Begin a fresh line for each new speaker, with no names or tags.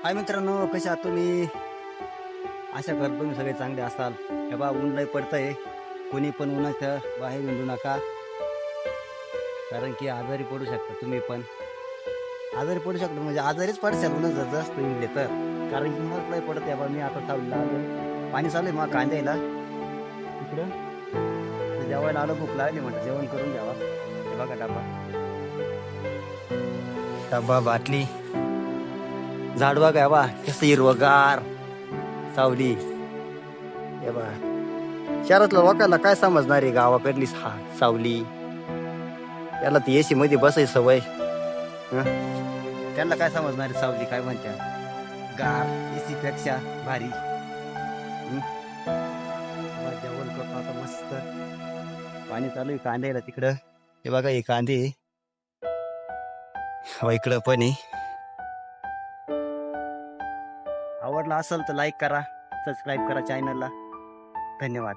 हाय मित्रांनो, कसे आहात तुम्ही? आशा करतो तुम्ही सगळे चांगले असाल. हे बा ऊन लय पडतंय. कोणी पण उन्हाच्या बाहेर हिंडू नका, कारण की आजारी पडू शकता तुम्ही पण. आजारी पडू शकता म्हणजे आजारीच पडशाल उन्हात जर जास्त हिंडले तर. कारण की उन्हाच लय पडत आहे बा. मी आता सावलीला आलो. पाणी चालू आहे मग कांद्याला तिकडं. तर जेवायला आलो, भूक लागली म्हटलं जेवण करून घ्यावा. हे बघा डबा, डबा बाटली, झाड बघा बा कसं हिरवगार, सावली. हे बा शहरातल्या लोकांना काय समजणार आहे गावाकडली सावली. त्याला ती एसी मध्ये बसायची सवय. हं? त्यांना काय समजणार आहे सावली काय म्हणत्या. गार एसी पेक्षा भारी. हं? बा, जेवण करतो आता मस्त. पाणी चालू आहे कांद्याला तिकडं. हे बघा हे कांदे. हो इकडं पण आहे. आवडला असेल तर लाईक करा, सबस्क्राईब करा चॅनलला. धन्यवाद.